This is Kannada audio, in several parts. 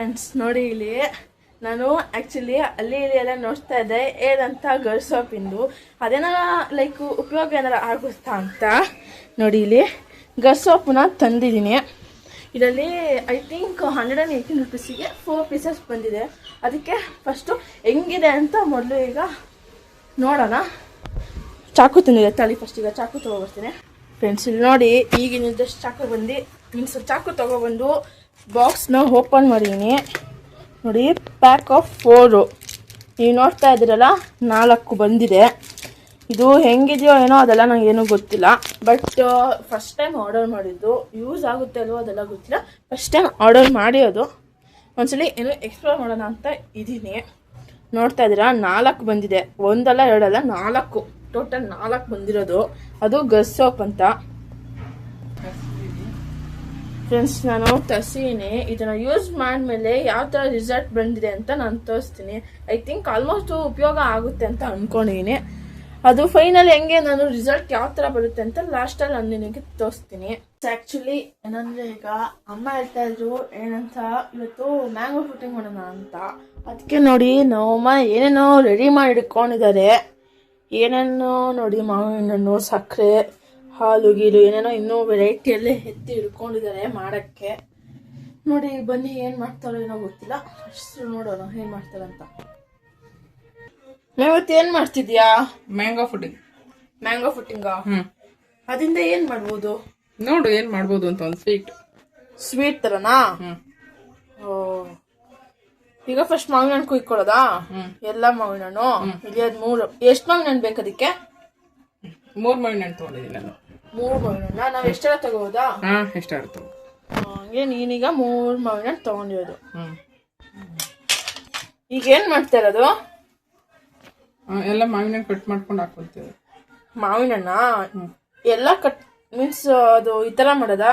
ಫ್ರೆಂಡ್ಸ್ ನೋಡಿ ಇಲ್ಲಿ ನಾನು ಆ್ಯಕ್ಚುಲಿ ಅಲ್ಲಿ ಇಲ್ಲಿ ಎಲ್ಲ ನೋಡ್ತಾ ಇದ್ದೆ ಏನಂತ ಗರ್ ಸೋಪಿಂದು ಅದೇನಾರ ಲೈಕ್ ಉಪಯೋಗ ಏನಾರ ಆಗುತ್ತಾ ಅಂತ ನೋಡಿ ಇಲ್ಲಿ ಗರ್ ಸೋಪನ್ನ ತಂದಿದ್ದೀನಿ. ಇದರಲ್ಲಿ ಐ ಥಿಂಕ್ 118 ರೂಪೀಸಿಗೆ 4 ಪೀಸಸ್ ಬಂದಿದೆ. ಅದಕ್ಕೆ ಫಸ್ಟು ಹೆಂಗಿದೆ ಅಂತ ಮೊದಲು ಈಗ ನೋಡೋಣ. ಚಾಕು ತಂದಿದೆ ತಳಿ ಫಸ್ಟ್ ಈಗ ಚಾಕು ತೊಗೊಬರ್ತೀನಿ. ಫ್ರೆಂಡ್ಸ್ ಇಲ್ಲಿ ನೋಡಿ ಈಗಿನ ಜಸ್ಟ್ ಚಾಕು ತೊಗೊಬಂದು ಬಾಕ್ಸ್ನ ಓಪನ್ ಮಾಡಿದ್ದೀನಿ. ನೋಡಿ ಪ್ಯಾಕ್ ಆಫ್ 4 ನೀವು ನೋಡ್ತಾ ಇದ್ದೀರಲ್ಲ 4 ಬಂದಿದೆ. ಇದು ಹೆಂಗಿದೆಯೋ ಏನೋ ಅದೆಲ್ಲ ನನಗೇನೂ ಗೊತ್ತಿಲ್ಲ. ಬಟ್ ಫಸ್ಟ್ ಟೈಮ್ ಆರ್ಡರ್ ಮಾಡಿದ್ದು, ಯೂಸ್ ಆಗುತ್ತೆ ಅಲ್ವೋ ಅದೆಲ್ಲ ಗೊತ್ತಿಲ್ಲ. ಫಸ್ಟ್ ಟೈಮ್ ಆರ್ಡರ್ ಮಾಡಿರೋದು. ಒಂದ್ಸಲಿ ಏನೋ ಎಕ್ಸ್ಪ್ಲೋರ್ ಮಾಡೋಣ ಅಂತ ಇದ್ದೀನಿ. ನೋಡ್ತಾ ಇದ್ದೀರಾ 4 ಬಂದಿದೆ, 1 ಅಲ್ಲ 2 ಅಲ್ಲ 4, ಟೋಟಲ್ 4 ಬಂದಿರೋದು. ಅದು ಗಸ್ ಸೋಪ್ ಅಂತ. ಫ್ರೆಂಡ್ಸ್ ನಾನು ತರ್ಸಿದ್ದೀನಿ. ಇದನ್ನು ಯೂಸ್ ಮಾಡಿದ್ಮೇಲೆ ಯಾವ ಥರ ರಿಸಲ್ಟ್ ಬಂದಿದೆ ಅಂತ ನಾನು ತೋರಿಸ್ತೀನಿ. ಐ ಥಿಂಕ್ ಆಲ್ಮೋಸ್ಟ್ ಉಪಯೋಗ ಆಗುತ್ತೆ ಅಂತ ಅಂದ್ಕೊಂಡಿದ್ದೀನಿ. ಅದು ಫೈನಲ್ ಹೆಂಗೆ ನಾನು ರಿಸಲ್ಟ್ ಯಾವ ಥರ ಬರುತ್ತೆ ಅಂತ ಲಾಸ್ಟಲ್ಲಿ ನಾನು ನಿನಗೆ ತೋರಿಸ್ತೀನಿ. ಆ್ಯಕ್ಚುಲಿ ಏನಂದರೆ ಈಗ ಅಮ್ಮ ಹೇಳ್ತಾ ಇದ್ರು ಏನಂತ ಇವತ್ತು ಮ್ಯಾಂಗೋ ಫುಟ್ಟಿಂಗ್ ಮಾಡೋಣ ಅಂತ. ಅದಕ್ಕೆ ನೋಡಿ ನಮ್ಮಮ್ಮ ಏನೇನೋ ರೆಡಿ ಮಾಡಿ ಇಟ್ಕೊಂಡಿದ್ದಾರೆ. ಏನೇನೋ ನೋಡಿ ಮಾವಿನ ಹಣ್ಣು, ಸಕ್ಕರೆ, ಹಾಲು ಗೀಲು ಏನೇನೋ ಇನ್ನೂ ವೆರೈಟಿಯಲ್ಲೇ ಎತ್ತಿ ಹಿಡ್ಕೊಂಡಿದ್ದಾರೆ ಮಾಡೋಕ್ಕೆ. ನೋಡಿ ಬನ್ನಿ ಏನು ಮಾಡ್ತಾರೋ ಏನೋ ಗೊತ್ತಿಲ್ಲ. ಅಷ್ಟು ನೋಡೋಣ ಏನು ಮಾಡ್ತಾರಂತ. ಇವತ್ತು ಏನು ಮಾಡ್ತಿದ್ಯಾ? Mango pudding. ಮ್ಯಾಂಗೋ ಫುಟ್ಟಿಂಗಾ? ಅದರಿಂದ ಏನು ಮಾಡ್ಬೋದು ನೋಡು, ಏನು ಮಾಡ್ಬೋದು ಅಂತ. ಒಂದು ಸ್ವೀಟ್ ಥರನಾ? ಓ ಈಗ ಫಸ್ಟ್ ಮಾವಿನ ಹಣ್ಣು ಕುಯ್ಕೊಳ್ಳೋದಾ? ಎಲ್ಲ ಮಾವಿನ ಹಣ್ಣು ಇಲ್ಲಿ ಅದು 3. ಎಷ್ಟು ಮಾವಿನ ಹಣ್ಣು ಬೇಕು ಅದಕ್ಕೆ? 3 ಮಾವಿನ ಹಣ್ಣು ತೊಗೊಂಡಿದ್ದೀನಿ ನಾನು. 3 ಮಾವಿನ ಹಣ್ಣು ನಾವು ಎಷ್ಟೆಲ್ಲ ತಗೋಬೋದಾ? ಎಷ್ಟಾಗುತ್ತೆ ಹಂಗೆ ನೀನೀಗ 3 ಮಾವಿನ ಹಣ್ಣು ತೊಗೊಂಡಿರೋದು. ಈಗ ಏನು ಮಾಡ್ತಾ ಇರೋದು? ಎಲ್ಲ ಮಾವಿನ ಹಣ್ಣು ಕಟ್ ಮಾಡ್ಕೊಂಡು ಹಾಕೊಳ್ತೇವೆ. ಮಾವಿನ ಹಣ್ಣ ಎಲ್ಲ ಕಟ್ ಮೀನ್ಸ್ ಅದು ಈ ಥರ ಮಾಡೋದಾ?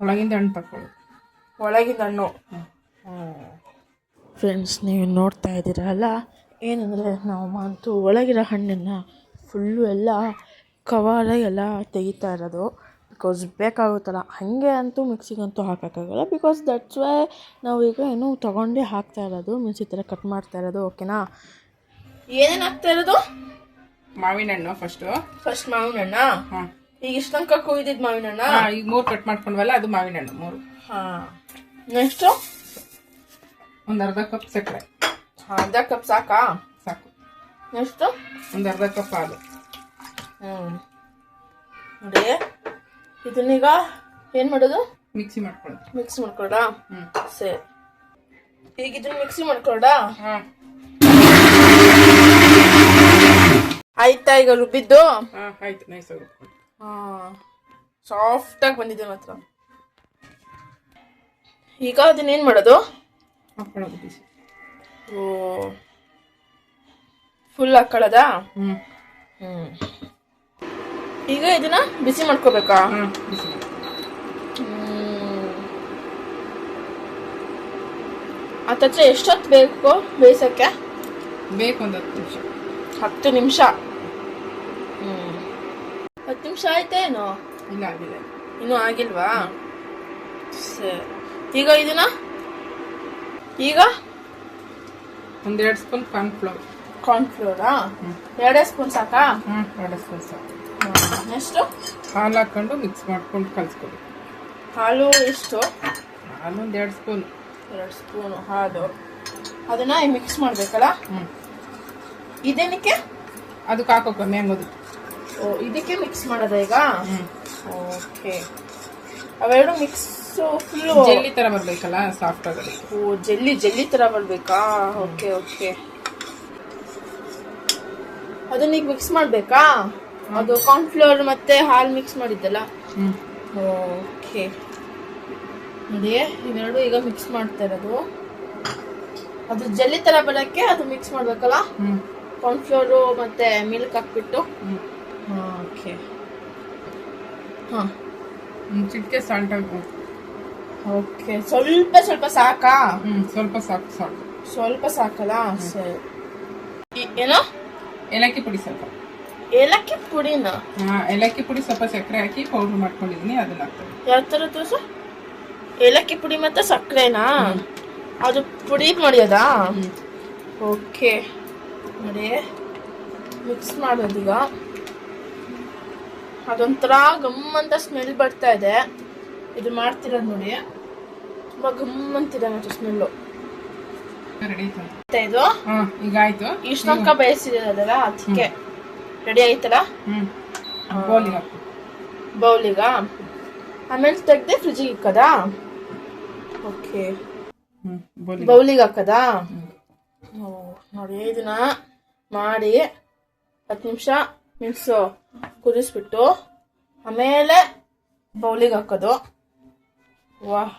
ಒಳಗಿಂದ ಹಣ್ಣು ತಗೊಳ್ಳೋದು. ಒಳಗಿಂದ ಹಣ್ಣು. ಫ್ರೆಂಡ್ಸ್ ನೀವು ನೋಡ್ತಾ ಇದ್ದೀರಲ್ಲ, ಏನಂದರೆ ನಾವು ಅಂತೂ ಒಳಗಿರೋ ಹಣ್ಣನ್ನು ಫುಲ್ಲು ಎಲ್ಲ ಕವರ ಎಲ್ಲ ತೆಗಿತಾ ಇರೋದು. ಬಿಕಾಸ್ ಬೇಕಾಗುತ್ತಲ್ಲ, ಹಾಗೆ ಅಂತೂ ಮಿಕ್ಸಿಗಂತೂ ಹಾಕೋಕ್ಕಾಗಲ್ಲ. ಬಿಕಾಸ್ ದಟ್ಸ್ ವೈ ನಾವು ಈಗ ಏನೋ ತೊಗೊಂಡೇ ಹಾಕ್ತಾ ಇರೋದು. ಮೀನ್ಸ್ ಈ ಥರ ಕಟ್ ಮಾಡ್ತಾ ಇರೋದು. ಓಕೆನಾ? ಏನೇನು ಹಾಕ್ತಾ ಇರೋದು? ಮಾವಿನ ಹಣ್ಣು ಫಸ್ಟ್ ಮಾವಿನ ಹಣ್ಣ. ಈಗ ಇಷ್ಟು ತನಕ ಕುಯ್ದಿದ್ದು ಮಾವಿನ ಹಣ್ಣ. ಈಗ 3 ಕಟ್ ಮಾಡ್ಕೊಂಡ್ವಲ್ಲ, ಅದು ಮಾವಿನ ಹಣ್ಣು 3. ನೆಕ್ಸ್ಟು ಒಂದು ಅರ್ಧ ಕಪ್ ಸಕ್ಕರೆ. ಅರ್ಧ ಕಪ್ ಸಾಕಾ? ಸಾಕು. ನೆಕ್ಸ್ಟು ಒಂದು ಅರ್ಧ ಕಪ್ ಹಾಲು. ನೋಡಿ ಇದನ್ನೀಗ ಏನು ಮಾಡೋದು? ಮಿಕ್ಸಿ ಮಾಡ್ಕೊಳ್ಳೋದಾ? ಸರಿ, ಈಗ ಇದನ್ನ ಮಿಕ್ಸಿ ಮಾಡ್ಕೊಳ್ಳೋದಾ? ಆಯ್ತಾ ಈಗ ರುಬ್ಬಿದ್ದು? ಆಯ್ತು, ನೈಸ್ ಆಗಿ ಸಾಫ್ಟಾಗಿ ಬಂದಿದೆ ಮಾತ್ರ. ಈಗ ಅದನ್ನೇನು ಮಾಡೋದು? ಹಾಕೊಳ್ಳೋದು ಬಿಸಿ. ಓ ಫುಲ್ ಹಾಕೊಳ್ಳೋದಾ? ಈಗ ಇದನ್ನ ಬಿಸಿ ಮಾಡ್ಕೋಬೇಕಾ? ಅತ್ತ ಎಷ್ಟೊತ್ತು ಬೇಕು ಬೇಯಿಸಕ್ಕೆ? ಬೇಕು ಒಂದು 10 10 ನಿಮಿಷ. ನಿಮಿಷ. 10 ನಿಮಿಷ ಆಯ್ತೇನೋ? ಇಲ್ಲ, ಆಗಿಲ್ಲ. ಇನ್ನೂ ಆಗಿಲ್ವಾ? ಸರಿ, ಈಗ ಇದನ್ನ ಈಗ 1-2 ಸ್ಪೂನ್ ಕಾರ್ನ್ಫ್ಲೋರಾ? 2 ಸ್ಪೂನ್ ಸಾಕಾ? 2 ಸ್ಪೂನ್ ಸಾಕು. ಎಷ್ಟು? ಹಾಲು ಹಾಕೊಂಡು ಮಿಕ್ಸ್ ಮಾಡ್ಕೊಂಡು ಕಲಿಸ್ಕೋಬೇಕು. ಹಾಲು ಎಷ್ಟು? ಹಾಲು 2 ಸ್ಪೂನ್. 2 ಸ್ಪೂನು ಹಾಲು. ಅದನ್ನ ಮಿಕ್ಸ್ ಮಾಡ್ಬೇಕಲ್ಲ? ಇದೇನಕ್ಕೆ? ಅದಕ್ಕೆ ಹಾಕೋಕೆ ಮ್ಯಾಂಗೋದು. ಓ ಇದಕ್ಕೆ ಮಿಕ್ಸ್ ಮಾಡೋದ ಈಗ? ಓಕೆ. ಅವೆರಡು ಮಿಕ್ಸ್ ಫುಲ್ಲು ಜೆಲ್ಲಿ ಥರ ಬರಬೇಕಲ್ಲ, ಸಾಫ್ಟ್ ಆಗೋದು. ಓ ಜೆಲ್ಲಿ ಥರ ಬರಬೇಕಾ? Okay okay. ಅದನ್ನ ಈಗ ಮಿಕ್ಸ್ ಮಾಡಬೇಕಾ? ಅದು ಕಾರ್ನ್ಫ್ಲೋರ್ ಮತ್ತೆ ಹಾಲು ಮಿಕ್ಸ್ ಮಾಡಿದ್ದಲ್ಲ? ಓಕೆ. ನೋಡಿ ಇವೆರಡು ಈಗ ಮಿಕ್ಸ್ ಮಾಡ್ತಾ ಇರೋದು. ಅದು ಜೆಲ್ಲಿ ಥರ ಬರೋಕ್ಕೆ ಅದು ಮಿಕ್ಸ್ ಮಾಡಬೇಕಲ್ಲ? ಕಾರ್ನ್ಫ್ಲೋರು ಮತ್ತೆ ಮಿಲ್ಕ್ ಹಾಕ್ಬಿಟ್ಟು. ಓಕೆ. ಚಿಟಿಕೆ ಸಾಲ್ಟ್ ಹಾಕು. ಓಕೆ. ಸ್ವಲ್ಪ ಸಾಕಾ? ಸ್ವಲ್ಪ ಸಾಕಲ್ಲ? ಸರಿ. ಏನೋ ಏಲಕ್ಕಿ ಪುಡಿ ಸ್ವಲ್ಪ. ಏಲಕ್ಕಿ ಪುಡಿನ? ಏಲಕ್ಕಿ ಪುಡಿ ಸ್ವಲ್ಪ ಸಕ್ಕರೆ ಹಾಕಿ ಪೌಡರ್ ಮಾಡ್ಕೊಂಡಿದ್ದೀನಿ, ಅದನ್ನ ಹಾಕ್ತೀನಿ. ಯಾವ ಥರ ತೋರಿಸು? ಏಲಕ್ಕಿ ಪುಡಿ ಮತ್ತೆ ಸಕ್ಕರೆನಾ? ಅದು ಪುಡಿ ಮಾಡಿಯೋದಾ? ಓಕೆ ನೋಡಿ, ಮಿಕ್ಸ್ ಮಾಡೋದೀಗ. ಅದೊಂಥರ ಗಮ್ ಅಂತ ಸ್ಮೆಲ್ ಬರ್ತಾ ಇದೆ. ಇದು ಮಾಡ್ತಿರೋದು ನೋಡಿ, ತುಂಬಾ ಗಮ್ ಅಂತಿದೆ ಮತ್ತೆ ಸ್ಮೆಲ್ಲು. ರೆಡಿ ಇದು ಈಗ ಆಯ್ತು. ಇಷ್ಟ ತನಕ ಬೇಯಿಸಿರೋದಲ್ಲ ಅದಕ್ಕೆ ರೆಡಿ ಆಯ್ತಲ್ಲ. ಬೌಲಿಗ ಆಮೇಲೆ ತೆಗ್ದೆ ಫ್ರಿಜ್ಜಿಗೆ ಇಕ್ಕದಾ? ಓಕೆ, ಬೌಲಿಗೆ ಹಾಕದಾ? ನೋಡಿ, ಇದನ್ನ ಮಾಡಿ 10 ನಿಮಿಷ ಮಿಕ್ಸು ಕುದಿಸ್ಬಿಟ್ಟು ಆಮೇಲೆ ಬೌಲಿಗೆ ಹಾಕೋದು. ವಾಹ್,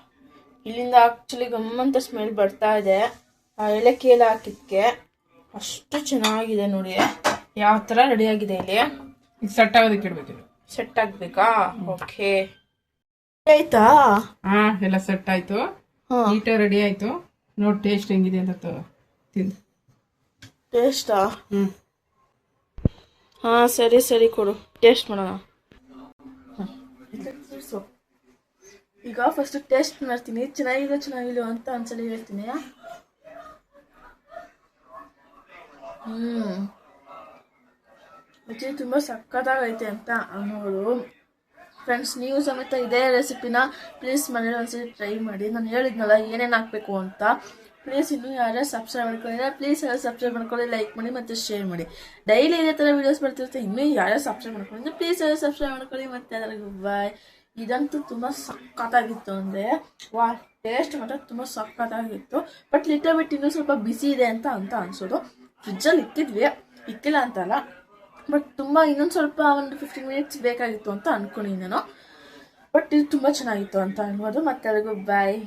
ಇಲ್ಲಿಂದ ಆಕ್ಚುಲಿ ಗಮ್ಮಂತ ಸ್ಮೆಲ್ ಬರ್ತಾ ಇದೆ. ಆ ಏಲಕ್ಕಿ ಎಲ್ಲ ಹಾಕಿದ್ಕೆ ಅಷ್ಟು ಚೆನ್ನಾಗಿದೆ ನೋಡಿ. ಯಾವ ಥರ ರೆಡಿ ಆಗಿದೆ ಇಲ್ಲಿ. ಸೆಟ್ ಆಗೋದಕ್ಕೆ ಇಡ್ಬೇಕು. ಸೆಟ್ ಆಗ್ಬೇಕಾ? ಓಕೆ, ಆಯ್ತಾ? ಎಲ್ಲ ಸೆಟ್ ಆಯ್ತು. ನೀಟಾಗಿ ರೆಡಿ ಆಯ್ತು. ನೋಡಿ ಟೇಸ್ಟ್ ಹೆಂಗಿದೆ ಅಂತ ತಿಂದು. ಟೇಸ್ಟಾ? ಸರಿ ಸರಿ, ಕೊಡು ಟೇಸ್ಟ್ ಮಾಡೋಣ. ಈಗ ಫಸ್ಟ್ ಟೇಸ್ಟ್ ಮಾಡ್ತೀನಿ. ಚೆನ್ನಾಗಿಲ್ಲ ಅಂತ ಒಂದ್ಸಲ ಹೇಳ್ತೀನಿ. ಆಕ್ಚುಲಿ ತುಂಬ ಸಕ್ಕತ್ತಾಗೈತೆ ಅಂತ ಅನ್ನೋರು ಫ್ರೆಂಡ್ಸ್, ನೀವು ಸಮೇತ ಇದೇ ರೆಸಿಪಿನ ಪ್ಲೀಸ್ ಮನೇಲಿ ಒಂದ್ಸರಿ ಟ್ರೈ ಮಾಡಿ. ನಾನು ಹೇಳಿದ್ನಲ್ಲ ಏನೇನು ಹಾಕಬೇಕು ಅಂತ. ಪ್ಲೀಸ್ ಇನ್ನೂ ಯಾರ್ಯಾರು ಸಬ್ಸ್ಕ್ರೈಬ್ ಮಾಡ್ಕೊಂಡಿಲ್ಲ ಪ್ಲೀಸ್ ಯಾರು ಸಬ್ಸ್ಕ್ರೈಬ್ ಮಾಡ್ಕೊಳ್ಳಿ, ಲೈಕ್ ಮಾಡಿ ಮತ್ತು ಶೇರ್ ಮಾಡಿ. ಡೈಲಿ ಇದೇ ಥರ ವೀಡಿಯೋಸ್ ಬರ್ತಿರುತ್ತೆ. ಇನ್ನೂ ಯಾರ್ಯಾರು ಸಬ್ಸ್ಕ್ರೈಬ್ ಮಾಡ್ಕೊಂಡಿದ್ರೆ ಪ್ಲೀಸ್ ಯಾರು ಸಬ್ಸ್ಕ್ರೈಬ್ ಮಾಡ್ಕೊಳ್ಳಿ. ಮತ್ತು ಅದರಿಗೆ ಬಾಯ್. ಇದಂತೂ ತುಂಬ ಸಕ್ಕತ್ತಾಗಿತ್ತು ಅಂದರೆ ವಾ, ಟೇಸ್ಟ್ ಮಾತ್ರ ತುಂಬ ಸಕ್ಕತ್ತಾಗಿತ್ತು. ಬಟ್ ಲಿಟಲ್ ಬಿಟ್ ಇನ್ನೂ ಸ್ವಲ್ಪ ಬಿಸಿ ಇದೆ ಅಂತ ಅನ್ಸೋದು. ಫ್ರಿಜ್ಜಲ್ಲಿ ಇಕ್ಕಿಲ್ಲ ಅಂತಲ್ಲ, ಬಟ್ ತುಂಬ ಇನ್ನೊಂದು ಸ್ವಲ್ಪ ಒಂದು 15 ಮಿನಿಟ್ಸ್ ಬೇಕಾಗಿತ್ತು ಅಂತ ಅನ್ಕೊಂಡಿದ್ದೀನಿ ನಾನು. ಬಟ್ ಇದು ತುಂಬ ಚೆನ್ನಾಗಿತ್ತು ಅಂತ ಅನ್ಬೋದು. ಮತ್ತೆ ಅದಕ್ಕೂ ಬಾಯ್.